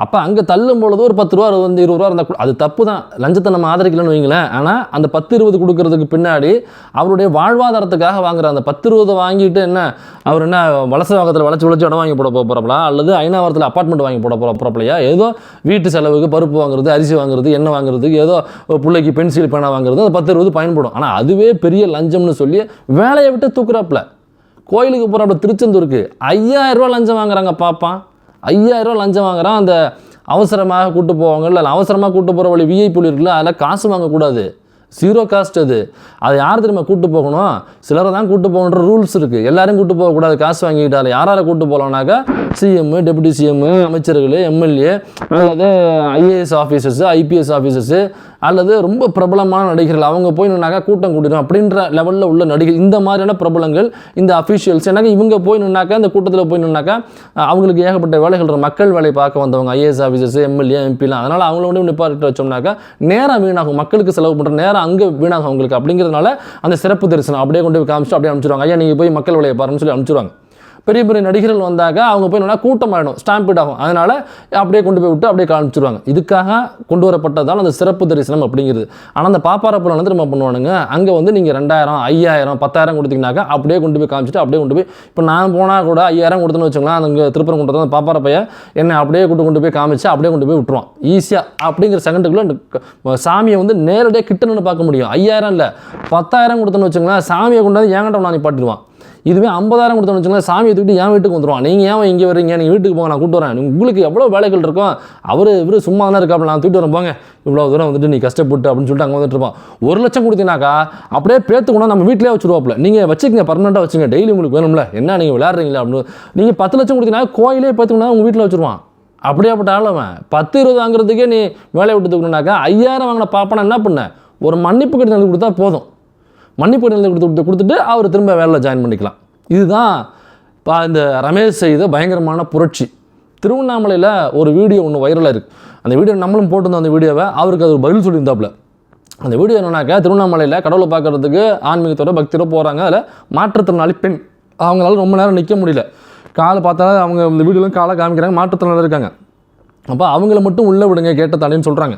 அப்போ அங்கே தள்ளும் பொழுது ஒரு 10 ரூபா 20 ரூபா இருந்தால் அது தப்பு தான், லஞ்சத்தை நம்ம ஆதரிக்கலன்னு வைங்களேன். ஆனால் அந்த 10 20 கொடுக்கறதுக்கு பின்னாடி அவருடைய வாழ்வாதாரத்துக்காக வாங்குற அந்த 10 20 வாங்கிட்டு என்ன அவர் என்ன வலசை வாக்கத்தில் வளைச்சி இடம் வாங்கி போட போகிறப்பலா, அல்லது ஐநாவரத்தில் அப்பார்ட்மெண்ட் வாங்கி போட போகிறப்பலையா, ஏதோ வீட்டு செலவுக்கு பருப்பு வாங்குறது, அரிசி வாங்குறது, எண்ணெய் வாங்குறதுக்கு, ஏதோ பிள்ளைக்கு பென்சில் பேனா வாங்குறது அந்த 10 20 பயன்படும். ஆனால் அதுவே பெரிய லஞ்சம்னு சொல்லி வேலையை விட்டு தூக்குறாப்புல. கோயிலுக்கு போகிறாப்புல திருச்செந்தூருக்கு 5000 ரூபா லஞ்சம் வாங்குறாங்க பாப்பான். 5000 ரூபா லஞ்சம் வாங்குறான். அந்த அவசரமாக கூட்டு போவாங்க, இல்லை அவசரமாக கூட்டு போகிற வழி விஐபி இருக்குல்ல, அதில் காசு வாங்கக்கூடாது, 0 காஸ்ட் அது. அதை யார் தெரியுமா கூட்டு போகணும்? சிலரை தான் கூட்டு போகணுன்ற ரூல்ஸ் இருக்குது. எல்லாரும் கூட்டு போகக்கூடாது காசு வாங்கிக்கிட்டாரு. யாரை கூட்டு போகலான்னாக்கா சிஎம், டெபுட்டி சிஎம், அமைச்சர்கள், எம்எல்ஏ, அல்லது ஐஏஎஸ் ஆஃபீஸர்ஸு, ஐபிஎஸ் ஆஃபீஸர்ஸு, அல்லது ரொம்ப பிரபலமான நடிகர்கள் அவங்க போய் நின்னாக்கா கூட்டம் கூட்டிடும் அப்படின்ற லெவலில் உள்ள நடிகர், இந்த மாதிரியான பிரபலங்கள், இந்த அஃபீஷியல்ஸ் எனக்கு இவங்க போய் நின்னாக்கா, இந்த கூட்டத்தில் போய் நின்னாக்கா அவங்களுக்கு ஏகப்பட்ட வேலைகள், மக்கள் வேலை பார்க்க வந்தவங்க, ஐஏஎஸ் ஆஃபீஸர்ஸ், எம்எல்ஏ, எம்பிலாம். அதனால் அவங்கள வந்து நிப்பாட்டி வச்சோம்னாக்கா நேரம் வீணாகும், மக்களுக்கு செலவு பண்ணுற நேரம் அங்கே வீணாகும் அவங்களுக்கு. அப்படிங்கிறதுனால அந்த சிறப்பு தரிசனம் அப்படியே கொண்டு போய் காமிச்சிட்டு அப்படியே அனுப்பிச்சிடுவாங்க. ஐயா நீங்கள் போய் மக்கள் வேலையை பாருன்னு சொல்லி அனுப்பிச்சிடுவாங்க. பெரிய பெரிய நடிகர்கள் வந்தாக்க அவங்க போய் நல்லா கூட்டம் ஆகிடும், ஸ்டாம்பீட் ஆகும். அதனால் அப்படியே கொண்டு போய் விட்டு அப்படியே காமிச்சிடுவாங்க. இதுக்காக கொண்டு வரப்பட்டதால் அந்த சிறப்பு தரிசனம் அப்படிங்கிறது. ஆனால் அந்த பாப்பாரப்பழம் வந்து நம்ம பண்ணுவானுங்க, அங்கே வந்து நீங்கள் 2000 5000 10,000 கொடுத்தீங்கன்னாக்கா அப்படியே கொண்டு போய் காமிச்சிட்டு அப்படியே கொண்டு போய், இப்போ நான் போனால் கூட 5000 கொடுத்துன்னு வச்சுக்கலாம், அங்கே திருப்பரங்குன்றத்தில் அந்த பாப்பாரப்பைய என்னை அப்படியே கொண்டு போய் காமிச்சு அப்படியே கொண்டு போய் விட்டுருவான் ஈஸியாக. அப்படிங்கிற செகண்டுக்குள்ளே சாமியை வந்து நேரடியாக கிட்ட நின்று பார்க்க முடியும். 5000 இல்லை 10,000 கொடுத்தோன்னு வச்சுங்களேன், சாமியை கொண்டாந்து ஏங்கிட்ட நான் நிப்பாட்டிடுவான். இதுவே 50,000 கொடுத்தோன்னு வச்சுங்களேன், சாமியை தூக்கிட்டு என் வீட்டுக்கு வந்துடுவான். நீங்கள் ஏன் இங்கே வரீங்க, நீங்கள் வீட்டுக்கு போங்க, நான் கூட்டு வரேன், உங்களுக்கு எவ்வளோ வேலைகள் இருக்கும், இவர் சும்மா தானே இருக்காப்புல, நான் தூக்கிட்டு வரேன் போங்க, இவ்வளோ தூரம் வந்துட்டு நீ கஷ்டப்பட்டு அப்படின்னு சொல்லிட்டு அங்கே வந்துட்டு இருப்பான். 1 லட்சம் கொடுத்தீங்கன்னாக்கா அப்படியே பேத்துக்கணும், நம்ம வீட்டிலே வச்சுருவாப்புல. நீங்கள் வச்சுக்கங்க, பர்மனெண்ட்டாக வச்சுங்க, டெய்லி உங்களுக்கு வேணும்ல, என்ன நீங்கள் விளையாடுறீங்களா அப்படின்னு. நீங்கள் 10 லட்சம் கொடுத்தீங்கன்னா கோயிலே பேத்துக்கணும் உங்கள் வீட்டில் வச்சுருவான். அப்படியாப்பட்ட ஆளவன் 10 20 வாங்குறதுக்கே நீ வேலையை விட்டு தூக்கணுனாக்கா 5000 வாங்கின பாப்பனா என்ன பண்ண, ஒரு மன்னிப்பு கடிதம் கொடுத்தா போதும். மன்னிப்பு கடிதம் கொடுத்துட்டு அவர் திரும்ப வேலையில் ஜாயின் பண்ணிக்கலாம். இதுதான் இந்த ரமேஷ் செய்த பயங்கரமான புரட்சி. திருவண்ணாமலையில் ஒரு வீடியோ ஒன்று வைரலாக இருக்குது. அந்த வீடியோ நம்மளும் போட்டிருந்தோம். அந்த வீடியோவை அவருக்கு அது ஒரு பதில் சொல்லியிருந்தாப்புல. அந்த வீடியோ என்னன்னாக்கா, திருவண்ணாமலையில் கடவுளை பார்க்குறதுக்கு ஆன்மீகத்தோட பக்தியோட போகிறாங்க. அதில் மாற்றுத்திறனாளி பெண், அவங்களால ரொம்ப நேரம் நிற்க முடியல, காலை பார்த்தாலும் அவங்க இந்த வீடியோலாம் காலை காமிக்கிறாங்க, மாற்றுத்திறனாளி இருக்காங்க. அப்போ அவங்கள மட்டும் உள்ளே விடுங்க கேட்ட தானேன்னு சொல்கிறாங்க.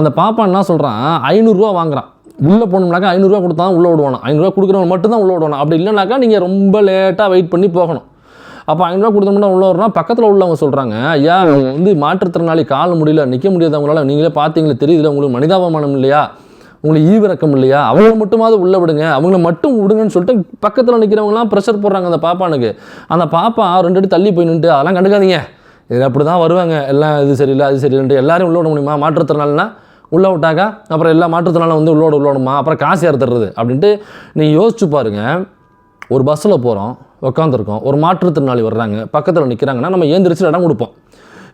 அந்த பாப்பா என்ன சொல்கிறான், 500 ரூபா வாங்குறான். உள்ளே போகணும்னாக்கா 500 ரூபா கொடுத்தா தான் உள்ளே விடுவானா, 500 ரூபா கொடுக்குறவங்க மட்டும் தான் உள்ளே விடுவானா. அப்படி இல்லைனாக்கா நீங்கள் ரொம்ப லேட்டாக வெயிட் பண்ணி போகணும். அப்போ 500 ரூபா கொடுத்தோம்னா உள்ளே வரணும். பக்கத்தில் உள்ளவங்க சொல்கிறாங்க, ஐயா வந்து மாற்றுத்திறனாளி கால் முடியல, நிற்க முடியாது, அவங்களால நீங்களே பார்த்தீங்களே தெரியுதுல, உங்களுக்கு மனிதாபமானம் இல்லையா, உங்களுக்கு ஈவிரக்கம் இல்லையா, அவங்கள மட்டுமாவது உள்ளே விடுங்க, அவங்கள மட்டும் விடுங்கன்னு சொல்லிட்டு பக்கத்தில் நிற்கிறவங்களாம் ப்ரெஷர் போடுறாங்க அந்த பாப்பானுக்கு. அந்த பாப்பா 2 அடி தள்ளி போய் நின்றுட்டு, அதெல்லாம் கண்டுக்காதீங்க, இது அப்படி தான் வருவாங்க, எல்லாம் இது சரியில்லை அது சரியில்லைன்ட்டு எல்லாரும் உள்ள விட முடியுமா, மாற்றுத்திறனாளினா உள்ளே விட்டாக்கா அப்புறம் எல்லா மாற்றுத்திறனாலும் வந்து உள்ளோடுமா, அப்புறம் காசு யார் தர்றது அப்படின்ட்டு நீங்கள் யோசிச்சு பாருங்கள். ஒரு பஸ்ஸில் போகிறோம், உட்காந்துருக்கோம், ஒரு மாற்றுத்திறனாளி வர்றாங்க, பக்கத்தில் நிற்கிறாங்கன்னா நம்ம ஏந்திரிச்சு இடம் கொடுப்போம்.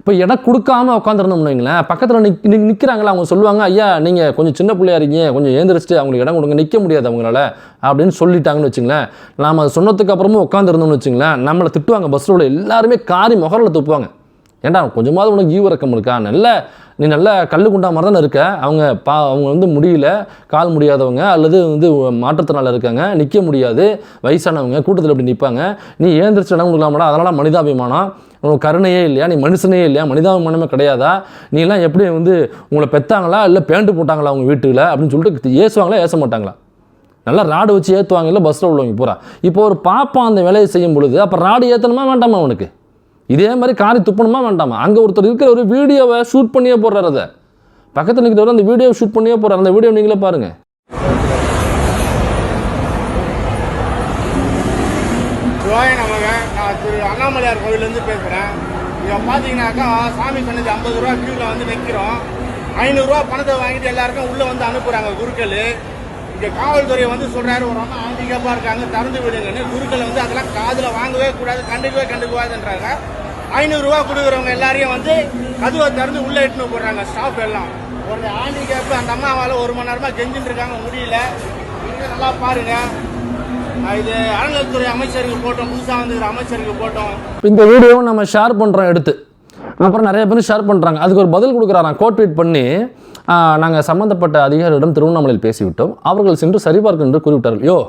இப்போ இடம் கொடுக்காம உட்காந்துருந்தோம்னு வைங்களேன், பக்கத்தில் நிற்கிறாங்களா, அவங்க சொல்லுவாங்க, ஐயா நீங்கள் கொஞ்சம் சின்ன பிள்ளையா இருக்கீங்க, கொஞ்சம் ஏந்திரிச்சிட்டு அவங்களுக்கு இடம் கொடுங்க, நிற்க முடியாது அவங்களால அப்படின்னு சொல்லிட்டாங்கன்னு வச்சுங்களேன். நாம் அதை சொன்னதுக்கு அப்புறமும் உட்காந்துருந்தோம்னு வச்சுங்களேன், நம்மளை திட்டுவாங்க. பஸ்ஸில் உள்ள எல்லாருமே காரி முகரில் துப்புவாங்க. ஏன்டா கொஞ்சமாவது உனக்கு ஈவிரக்கம் இருக்கா, நீ நல்ல கல்லு குண்டா மாதிரி தானே இருக்க, அவங்க வந்து முடியல, கால் முடியாதவங்க அல்லது வந்து மாற்றத்தினால இருக்காங்க, நிற்க முடியாது, வயசானவங்க கூட்டத்தில் எப்படி நிற்பாங்க, நீ ஏந்திரிச்சு இடம் கொடுக்கலாமடா, அதனால் மனிதாபிமானம், உனக்கு கருணையே இல்லையா, நீ மனுஷனே இல்லையா, மனிதாபிமானமே கிடையாதா, நீலாம் எப்படி வந்து உங்களை பெற்றாங்களா இல்லை பேண்ட் போட்டாங்களா அவங்க வீட்டில் அப்படின்னு சொல்லிட்டு ஏசுவாங்களா ஏச மாட்டாங்களா, நல்லா ராடு வச்சு ஏற்றுவாங்கல்ல பஸ்ஸில் உள்ளவங்க பூரா. இப்போ ஒரு பாப்பா அந்த வேலையை செய்யும் பொழுது அப்போ ராடு ஏற்றணுமா வேண்டாமா அவனுக்கு, இதே மாதிரி காரி துப்பணுமா வேண்டாமா. அங்கே ஒருத்தர் இருக்கிற ஒரு வீடியோவை ஷூட் பண்ணியே போடுறாரு, அதை பக்கத்தில் நிற்கிறவர் அந்த வீடியோவை ஷூட் பண்ணியே போடுறாரு. அந்த வீடியோ நீங்களே பாருங்கள். நான் திரு அண்ணாமலையார் கோவிலேருந்து பேசுகிறேன். இங்கே பார்த்தீங்கன்னாக்கா சாமி சன்னதி 50 ரூபா கியூவில் வந்து நிற்கிறோம். 500 ரூபா பணத்தை வாங்கிட்டு எல்லாருக்கும் உள்ளே வந்து அனுப்புகிறாங்க குருக்கள். இங்கே காவல்துறை வந்து சொல்கிறாரு, ஒரு அண்ணா ஹேண்டிகேப்பாக இருக்காங்க திறந்து விடுங்கன்னு. குருக்கள் வந்து அதெல்லாம் காதில் வாங்கவே கூடாது, கண்டுக்குவாதுன்றாங்க. 500 ரூபா கொடுக்குறவங்க எல்லாரையும் வந்து கதுவை திறந்து உள்ளே இட்டுன்னு போடுறாங்க ஸ்டாஃப் எல்லாம். ஒரு ஹேண்டிகேப்பு அந்த அம்மாவால் 1 மணி நேரமாக கெஞ்சிட்டு இருக்காங்க, முடியல. நீங்கள் நல்லா பாருங்க, இது அறநிலையத்துறை அமைச்சருக்கு போட்டோம், புதுசாக வந்துக்கிற அமைச்சருக்கு போட்டோம். இந்த வீடியோவை நம்ம ஷேர் பண்ணுறோம் எடுத்து, அப்புறம் நிறைய பேர் ஷேர் பண்ணுறாங்க. அதுக்கு ஒரு பதில் கொடுக்குறாராம், கோட் ட்வீட் பண்ணி, நாங்கள் சம்மந்தப்பட்ட அதிகாரிகளிடம் திருவண்ணாமலையில் பேசிவிட்டோம், அவர்கள் சென்று சரிபார்க்க என்று கூறிவிட்டார்கள்.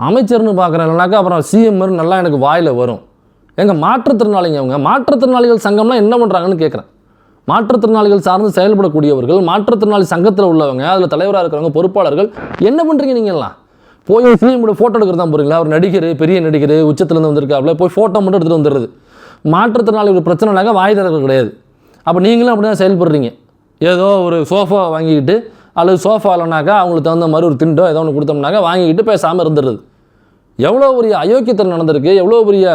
அமைச்சர்னு பார்க்குறேன் இல்லைனாக்கா அப்புறம் சிஎம் நல்லா எனக்கு வாயில் வரும், எங்கள் மாற்றுத்திறனாளிங்க அவங்க மாற்றுத்திறனாளிகள் சங்கம்லாம் என்ன பண்ணுறாங்கன்னு கேட்குறேன். மாற்றுத்திறனாளிகள் சார்ந்து செயல்படக்கூடியவர்கள், மாற்றுத்திறனாளி சங்கத்தில் உள்ளவங்க, அதில் தலைவராக இருக்கிறவங்க, பொறுப்பாளர்கள் என்ன பண்ணுறீங்க நீங்கள்லாம்? போய் சிஎம் கூட ஃபோட்டோ எடுக்கிறது தான் போகிறீங்களா? ஒரு நடிகர், பெரிய நடிகர், உச்சத்துலேருந்து வந்திருக்காப்புல போய் ஃபோட்டோ மட்டும் எடுத்துகிட்டு வந்துடுறது. மாற்றுத்திறனாளிகள் பிரச்சனைனாக்கா வாய் திறக்கிறது கிடையாது. அப்போ நீங்களும் அப்படி தான் செயல்படுறீங்க. ஏதோ ஒரு சோஃபா வாங்கிக்கிட்டு அல்லது சோஃபா இல்லைனாக்கா அவங்களுக்கு தகுந்த மாதிரி ஒரு திண்டோ ஏதோ ஒன்று கொடுத்தோம்னாக்கா வாங்கிக்கிட்டு பேசாமல் இருந்துடுறது. எவ்வளோ பெரிய அயோக்கியத்தனம் நடந்திருக்கு, எவ்வளோ பெரிய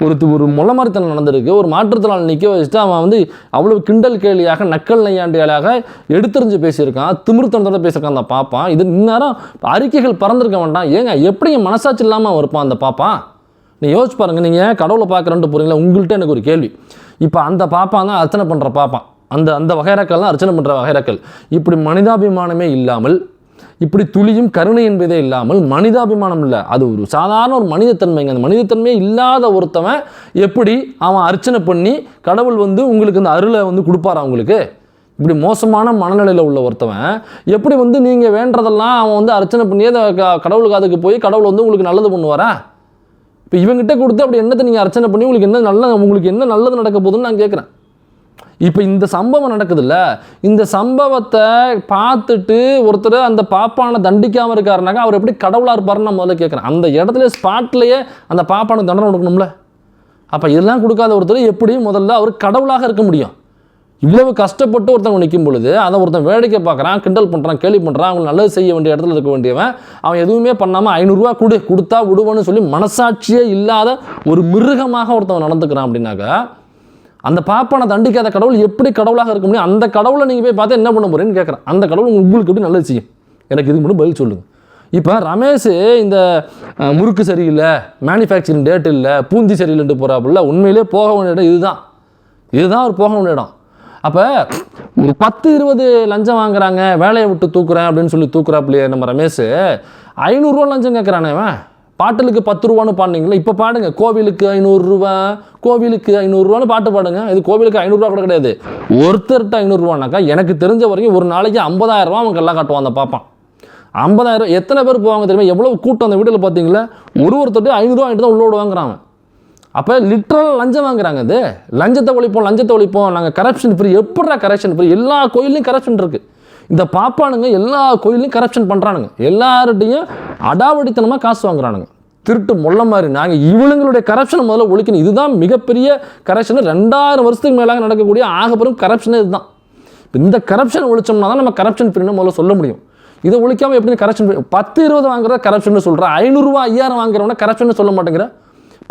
ஒரு முள்ளமாரித்தனம் நடந்திருக்கு. ஒரு மாற்றுத்திறனாளி நிற்க வச்சுட்டு அவன் வந்து அவ்வளோ கிண்டல் கேலியாக நக்கல் நையாண்டியாக எடுத்தறிஞ்சு பேசியிருக்கான், திமிர்த்தனத்தோட பேசியிருக்கான் அந்த பாப்பான். இது இந்நேரம் அறிக்கைகள் பறந்துருக்க வேண்டாம். ஏங்க எப்படிங்க மனசாட்சி இல்லாமல் இருப்பான் அந்த பாப்பான்? நீ யோசிச்சு பாருங்கள். நீங்கள் கடவுளை பார்க்குறேன்ட்டு போகிறீங்களா? உங்கள்கிட்ட எனக்கு ஒரு கேள்வி. இப்போ அந்த பாப்பான் தான் அர்ச்சனை பண்ணுற பாப்பான், அந்த வகைராக்கள் தான் அர்ச்சனை பண்ணுற வகைராக்கள். இப்படி மனிதாபிமானமே இல்லாமல், இப்படி துளியும் கருணை என்பதே இல்லாமல், மனிதாபிமானம் இல்லை, அது ஒரு சாதாரண ஒரு மனிதத்தன்மைங்க. அந்த மனிதத்தன்மையே இல்லாத ஒருத்தவன் எப்படி அவன் அர்ச்சனை பண்ணி கடவுள் வந்து உங்களுக்கு அந்த அருளை வந்து கொடுப்பாரா? உங்களுக்கு இப்படி மோசமான மனநிலையில் உள்ள ஒருத்தவன் எப்படி வந்து நீங்கள் வேண்டதெல்லாம் அவன் வந்து அர்ச்சனை பண்ணி அதை கடவுளுக்கு அதுக்கு போய் கடவுள் வந்து உங்களுக்கு நல்லது பண்ணுவாரா? இப்போ இவங்ககிட்ட கொடுத்து அப்படி என்னத்தை நீங்கள் அர்ச்சனை பண்ணி உங்களுக்கு என்ன நல்லது நடக்க போகுதுன்னு நான் கேட்குறேன். இப்போ இந்த சம்பவம் நடக்குதுல்ல, இந்த சம்பவத்தை பார்த்துட்டு ஒருத்தர் அந்த பாப்பானை தண்டிக்காமல் இருக்காருனாக்கா அவர் எப்படி கடவுளாக இருப்பாருன்னு நான் முதல்ல கேட்குறேன். அந்த இடத்துல ஸ்பாட்லேயே அந்த பாப்பானுக்கு தண்டனை கொடுக்கணும்ல. அப்போ இதெல்லாம் கொடுக்காத ஒருத்தர் எப்படி முதல்ல அவர் கடவுளாக இருக்க முடியும்? இவ்வளவு கஷ்டப்பட்டு ஒருத்தவங்க நிற்கும் பொழுது அதை ஒருத்தன் வேடிக்கை பார்க்குறான், கிண்டல் பண்ணுறான், கேலி பண்ணுறான், அவங்க நல்லது செய்ய வேண்டிய இடத்துல இருக்க வேண்டியவன் அவன் எதுவுமே பண்ணாமல் 500 ரூபா கொடுத்தா விடுவான்னு சொல்லி மனசாட்சியே இல்லாத ஒரு மிருகமாக ஒருத்தவன் நடந்துக்கிறான். அப்படின்னாக்கா அந்த பாப்பானை தண்டிக்காத கடவுள் எப்படி கடவுளாக இருக்க முடியும்? அந்த கடவுளை நீங்கள் போய் பார்த்து என்ன பண்ண போகிறேன்னு கேட்குறேன். அந்த கடவுள் உங்களுக்கு எப்படி நல்லது செய்யும்? எனக்கு இதுக்கு மட்டும் பதில் சொல்லுங்கள். இப்போ ரமேஷ் இந்த முறுக்கு சரியில்லை, மேனுஃபேக்சரிங் டேட் இல்லை, பூந்தி சரியில்லைன்ட்டு போகிறாப்புல, உண்மையிலே போக வேண்டிய இடம் இதுதான் ஒரு போக வேண்டிய இடம். அப்போ ஒரு 10-20 லஞ்சம் வாங்குறாங்க, வேலையை விட்டு தூக்குறேன் அப்படின்னு சொல்லி தூக்குறாப்புலையே நம்ம ரமேஷ். 500 ரூபா லஞ்சம் கேட்குறானே அவன். பாட்டலுக்கு 10 ரூபான்னு பாடினீங்களா? இப்போ பாடுங்க, கோவிலுக்கு 500 ரூபா, கோவிலுக்கு 500 ரூபான்னு பாட்டு பாடுங்க. இது கோவிலுக்கு 500 ரூபா கூட கிடையாது. ஒருத்தர்கிட்ட 500 ரூபானாக்கா எனக்கு தெரிஞ்ச வரைக்கும் ஒரு நாளைக்கு 50,000 ரூபா அவன் கல்லா காட்டுவான் அந்த பாப்பான். 50,000 எத்தனை பேர் போவாங்க தெரியுமா? எவ்வளோ கூட்டம் அந்த வீட்டில் பார்த்தீங்களா? ஒருத்தர் 500 ரூபா வாங்கிட்டு தான் உள்ளோடு வாங்குறாங்க. அப்போ லிட்ரல் லஞ்சம் வாங்குறாங்க. அது லஞ்சத்தை ஒழிப்போம், நாங்கள் கரப்ஷன் ஃப்ரீ. எப்படா கரப்ஷன் ஃப்ரீ? எல்லா கோயிலையும் கரப்ஷன் இருக்குது. இந்த பாப்பானுங்க எல்லா கோயிலையும் கரப்ஷன் பண்ணுறானுங்க. எல்லார்ட்டையும் அடாவடித்தனமாக காசு வாங்குறானுங்க. திருட்டு முள்ள மாதிரி. நாங்கள் இவங்களுடைய கரப்ஷனை முதல்ல ஒழிக்கணும். இதுதான் மிகப்பெரிய கரப்ஷன். 2000 வருஷத்துக்கு மேலாக நடக்கக்கூடிய ஆகப்பெரும் கரப்ஷனே இதுதான். இந்த கரப்ஷன் ஒழிச்சோம்னா தான் நம்ம கரப்ஷன் ஃப்ரீன்னு முதல்ல சொல்ல முடியும். இதை ஒழிக்காமல் எப்படி கரப்ஷன்? 10-20 வாங்குறத கரப்ஷன் சொல்கிறேன். 500 ரூபா 5000 வாங்குறவனா கரப்ஷன் சொல்ல மாட்டேங்கிற.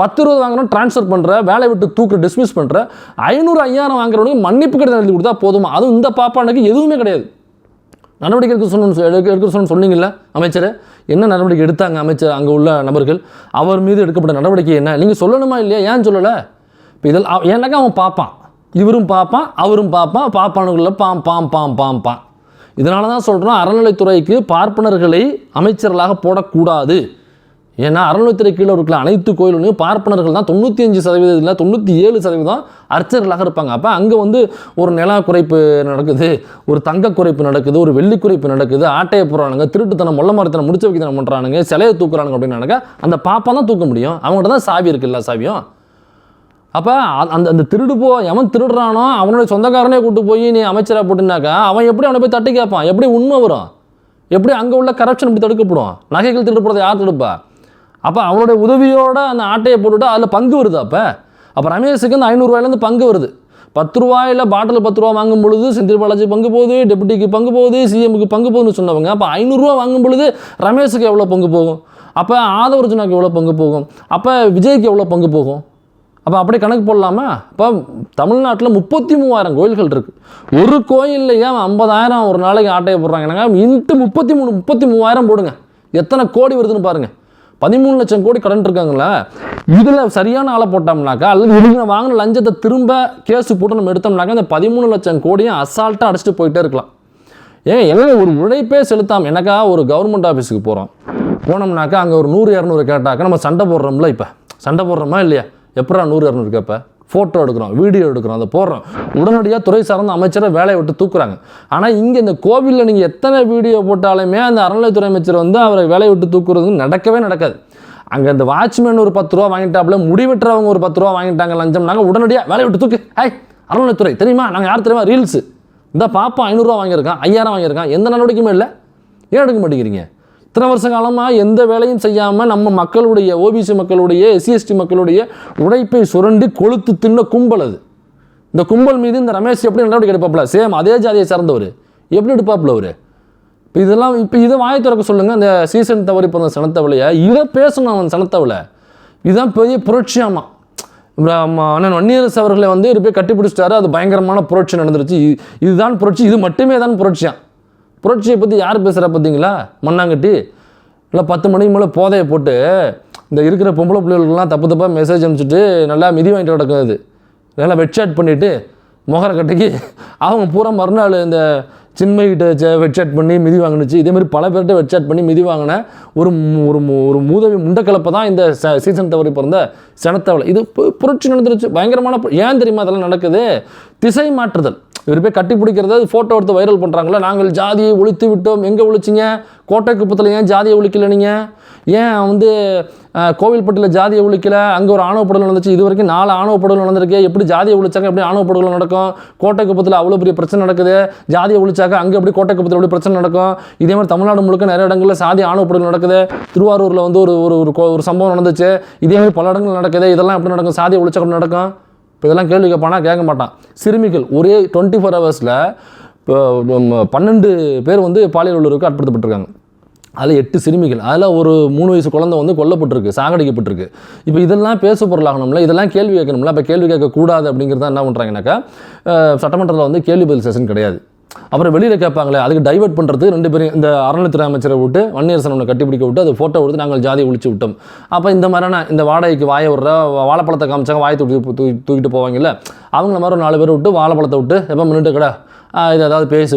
10-20 வாங்குறோம் ட்ரான்ஸ்ஃபர் பண்ணுற, வேலை விட்டு தூக்குற, டிஸ்மிஸ் பண்ணுற. 500-5000 வாங்குறவனுக்கு மன்னிப்பு கடிதம் எழுதி கொடுத்தா போதுமா? அதுவும் இந்த பாப்பானுக்கு எதுவுமே கிடையாது. நடவடிக்கை எடுக்க சொன்னீங்கல்ல அமைச்சர், என்ன நடவடிக்கை எடுத்தாங்க அமைச்சர்? அங்கே உள்ள நபர்கள் அவர் மீது எடுக்கப்பட்ட நடவடிக்கை என்ன நீங்கள் சொல்லணுமா இல்லையா? ஏன் சொல்லலை? இப்போ இதெல்லாம் ஏன்னாக்கா அவன் பார்ப்பான், இவரும் பார்ப்பான், அவரும் பார்ப்பான், பாப்பானுக்குள்ள பாம். இதனால தான் சொல்கிறோம், அறநிலைத்துறைக்கு பார்ப்பனர்களை அமைச்சர்களாக போடக்கூடாது. ஏன்னா அறநிலைத்துறை கீழே இருக்கிற அனைத்து கோயிலும் பார்ப்பனர்கள் தான் 95% இல்லை 97% அர்ச்சகர்களாக இருப்பாங்க. அப்போ அங்கே வந்து ஒரு நில குறைப்பு நடக்குது, ஒரு தங்க குறைப்பு நடக்குது, ஒரு வெள்ளி குறைப்பு நடக்குது, ஆட்டையை போடுறானுங்க, திருட்டுத்தனம், முள்ளமாரித்தனம், முடிச்ச வைக்கத்தனம் பண்ணுறானுங்க, சிலையை தூக்குறானுங்க அப்படின்னாக்கா அந்த பாப்பா தான் தூக்க முடியும். அவங்கள்ட்ட தான் சாவி இருக்குல்ல, சாவியும். அப்போ அந்த திருடு எவன் திருடுறானோ அவனுடைய சொந்தக்காரனே கூட்டு போய் நீ அமைச்சராக போட்டுனாக்கா அவன் எப்படி அவனை போய் தட்டி கேட்பான்? எப்படி உண்மை வரும்? எப்படி அங்கே உள்ள கரப்ஷன் இப்படி தடுக்கப்படும்? நகைகள் திருடு போகிறத யார் தடுப்பா? அப்போ அவனுடைய உதவியோடு அந்த ஆட்டையை போட்டுவிட்டு அதில் பங்கு வருது. அப்போ ரமேஷுக்கு அந்த 500 ரூபாயிலேருந்து பங்கு வருது. 10 ரூபாயில் பாட்டில் 10 ரூபா வாங்கும் பொழுது செந்தில் பாலாஜி பங்கு போகுது, டெபுட்டிக்கு பங்கு போகுது, சிஎம்க்கு பங்கு போகுதுன்னு சொன்னவங்க. அப்போ 500 ரூபா வாங்கும் பொழுது ரமேஷுக்கு எவ்வளோ பங்கு போகும்? அப்போ ஆதவர்ஜுனாக்கு எவ்வளோ பங்கு போகும்? அப்போ விஜய்க்கு எவ்வளோ பங்கு போகும்? அப்போ அப்படியே கணக்கு போடலாமா? இப்போ தமிழ்நாட்டில் 33,000 கோயில்கள் இருக்குது. ஒரு கோயில்லையே 50,000 ஒரு நாளைக்கு ஆட்டையை போடுறாங்கன்னா இன்ட்டு 33,000 போடுங்க, எத்தனை கோடி வருதுன்னு பாருங்கள். 13 லட்சம் கோடி கடன் இருக்காங்களா? இதில் சரியான ஆளை போட்டோம்னாக்கா அல்லது இவங்க வாங்கின லஞ்சத்தை திரும்ப கேஸு போட்டு நம்ம எடுத்தோம்னாக்கா அந்த 13 லட்சம் கோடியும் அசால்ட்டாக அடிச்சுட்டு போயிட்டே இருக்கலாம். என்ன ஒரு உழைப்பே செலுத்தாமல் எனக்கா ஒரு கவர்மெண்ட் ஆஃபீஸுக்கு போனோம்னாக்கா அங்கே ஒரு 100-200 கேட்டாக்கா நம்ம சண்டை போடுறோம்ல. இப்போ சண்டை போடுறோமா இல்லையா? எப்படா 100-200 கேட்ப? ஃபோட்டோ எடுக்கிறோம், வீடியோ எடுக்கிறோம், அதை போடுறோம். உடனடியாக துறை சார்ந்த அமைச்சரை வேலையை விட்டு தூக்குறாங்க. ஆனால் இங்கே இந்த கோவிலில் நீங்கள் எத்தனை வீடியோ போட்டாலுமே அந்த அறநிலைத்துறை அமைச்சர் வந்து அவரை வேலையை விட்டு தூக்குறது நடக்கவே நடக்காது. அங்கே இந்த வாட்ச்மேன் ஒரு 10 ரூபா வாங்கிட்டாப்புல, முடிவெட்டுறவங்க ஒரு 10 ரூபா வாங்கிட்டாங்க லஞ்சம், நாங்கள் உடனடியாக வேலையை விட்டு தூக்கு. அறநிலைத்துறை தெரியுமா, நாங்கள் யார் தெரியுமா, ரீல்ஸு இந்த பாப்பா 500 ரூபா வாங்கியிருக்கான், 5000 வாங்கியிருக்கான், எந்த நடவடிக்கையுமே இல்லை. ஏன் எடுக்க மாட்டேங்கிறீங்க? இத்தனை வருஷ காலமாக எந்த வேலையும் செய்யாமல் நம்ம மக்களுடைய, ஓபிசி மக்களுடைய, SC/ST மக்களுடைய உழைப்பை சுரண்டி கொளுத்து தின்ன கும்பல் அது. இந்த கும்பல் மீது இந்த ரமேஷ் எப்படி நடவடிக்கை எடுப்பாப்புல? சேம் அதே ஜாதியை சார்ந்தவர், எப்படி எடுப்பாப்புல அவர்? இப்போ இதெல்லாம் இதை வாயை திறக்க சொல்லுங்கள். அந்த சீசன் தவறி பிறந்த சனத்தவளையை இதை பேசணும். அவன் சனத்தவளை இதுதான் பெரிய புரட்சியாமா. அண்ணன் வன்னியரசு அவர்களை வந்து போய் கட்டி பிடிச்சிட்டாரு. அது பயங்கரமான புரட்சி நடந்துருச்சு. இதுதான் புரட்சி, இது மட்டுமே தான் புரட்சியான். புரட்சியை பற்றி யார் பேசுகிறா பார்த்தீங்களா? மண்ணாங்கட்டி இல்லை 10 மணிக்கு மேலே போதையை போட்டு இந்த இருக்கிற பொம்பளை பிள்ளைகளுக்கெல்லாம் தப்பு தப்பாக மெசேஜ் அனுப்பிச்சிட்டு நல்லா மிதி வாங்கிட்டு கிடக்கும். அது நல்லா வெட்சாட் பண்ணிவிட்டு முகர கட்டைக்கு அவங்க பூரா மறுநாள் இந்த சின்மைகிட்ட வெட்சாட் பண்ணி மிதி வாங்கினுச்சு. இதேமாதிரி பல பேர்கிட்ட வெட்சாட் பண்ணி மிதி வாங்கின ஒரு ஒரு மூதவி முண்டக்கலப்பை தான் இந்த சீசன் தவறி பிறந்த சனத்தவளை. இது புரட்சி நடந்துருச்சு, பயங்கரமான. ஏன் தெரியுமா அதெல்லாம் நடக்குது? திசை மாற்றுதல். இவர் போய் கட்டி பிடிக்கிறது, ஃபோட்டோ எடுத்து வைரல் பண்ணுறாங்களே, நாங்கள் ஜாதியை ஒழித்து விட்டோம். எங்கே ஒழிச்சிங்க? கோட்டை குப்பத்தில் ஏன் ஜாதியை ஒழிக்கல? நீங்கள் ஏன் வந்து கோவில்பட்டியில் ஜாதியை ஒழிக்கலை? அங்கே ஒரு ஆணவ படுகொலை நடந்துச்சு. இது வரைக்கும் 4 ஆணவ படுகொலை நடந்திருக்கு. எப்படி ஜாதியை ஒழிச்சாங்க எப்படி ஆணவ படுகொலை நடக்கும்? கோட்டை குப்பத்தில் அவ்வளோ பெரிய பிரச்சனை நடக்குது. ஜாதியை ஒழிச்சாக்க அங்கே எப்படி கோட்டை குப்பத்தில் எப்படி பிரச்சனை நடக்கும்? இதே மாதிரி தமிழ்நாடு முழுக்க நிறைய இடங்களில் சாதி ஆணவ படுகொலை நடக்குது. திருவாரூரில் வந்து ஒரு சம்பவம் நடந்துச்சு. இதே மாதிரி பல இடங்கள் நடக்குது. இதெல்லாம் எப்படி நடக்கும்? சாதியை ஒழிச்சா எப்படி நடக்கும்? இப்போ இதெல்லாம் கேள்வி கேட்பானா? கேட்க மாட்டான். சிறுமிகள் ஒரே 24 ஹவர்ஸில் 12 பேர் வந்து பாலியல் உறவுக்கு ஆட்படுத்தப்பட்டிருக்காங்க. அதில் 8 சிறுமிகள், அதில் ஒரு 3 வயசு குழந்தை வந்து கொல்லப்பட்டிருக்கு, சாகடிக்கப்பட்டிருக்கு. இப்போ இதெல்லாம் பேச பொருளாகணும்ல, இதெல்லாம் கேள்வி கேட்கணும்ல. அப்போ கேள்வி கேட்கக்கூடாது அப்படிங்கிறத என்ன பண்ணுறாங்கனாக்கா, சட்டமன்றத்தில் வந்து கேள்வி பதில் செஷன் கிடையாது. அப்புறம் வெளியில் கேட்பாங்களே, அதுக்கு டைவர்ட் பண்ணுறதுக்கு 2 பேரும் இந்த அறநிலைத்துறை அமைச்சரை விட்டு வன்னியரசனை கட்டிப்பிடிக்க விட்டு அது ஃபோட்டோ எடுத்து நாங்கள் ஜாதியை ஒழிச்சு விட்டோம். அப்போ இந்த மாதிரியான இந்த வாடகைக்கு வாயை விடுற வாழைப்பழத்தை காமிச்சாங்க, வாயை தூக்கிட்டு போவாங்கல்ல, அவங்கள மாதிரி 4 பேர் விட்டு வாழைப்பழத்தை விட்டு எப்போ மின்னுட்டு கடை இது ஏதாவது பேசி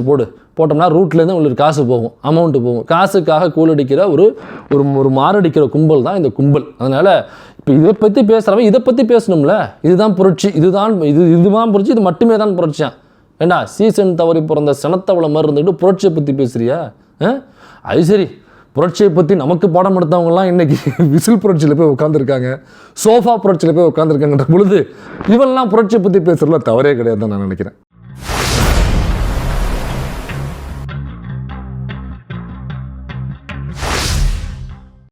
போட்டோம்னா ரூட்லேருந்து உங்களுக்கு காசு போகும், அமௌண்ட்டு போகும். காசுக்காக கூலடிக்கிற ஒரு மாரடிக்கிற கும்பல் தான் இந்த கும்பல். அதனால் இப்போ இதை பற்றி பேசுகிறவன் இதை பற்றி பேசணும்ல. இதுதான் புரட்சி, இதுதான் புரட்சி, இது மட்டுமே தான் புரட்சியான். ஏண்டா சீசன் தவறி பிறந்த சனத்தவளை மாதிரி இருந்துக்கிட்டு புரட்சியை பற்றி பேசுகிறியா? அது சரி, புரட்சியை பற்றி நமக்கு பாடம் எடுத்தவங்கலாம் இன்றைக்கி விசில் புரட்சியில் போய் உட்காந்துருக்காங்க, சோஃபா புரட்சியில் போய் உட்காந்துருக்காங்கன்ற பொழுது இவெல்லாம் புரட்சியை பற்றி பேசுகிறதுல தவறே கிடையாது தான் நான் நினைக்கிறேன்.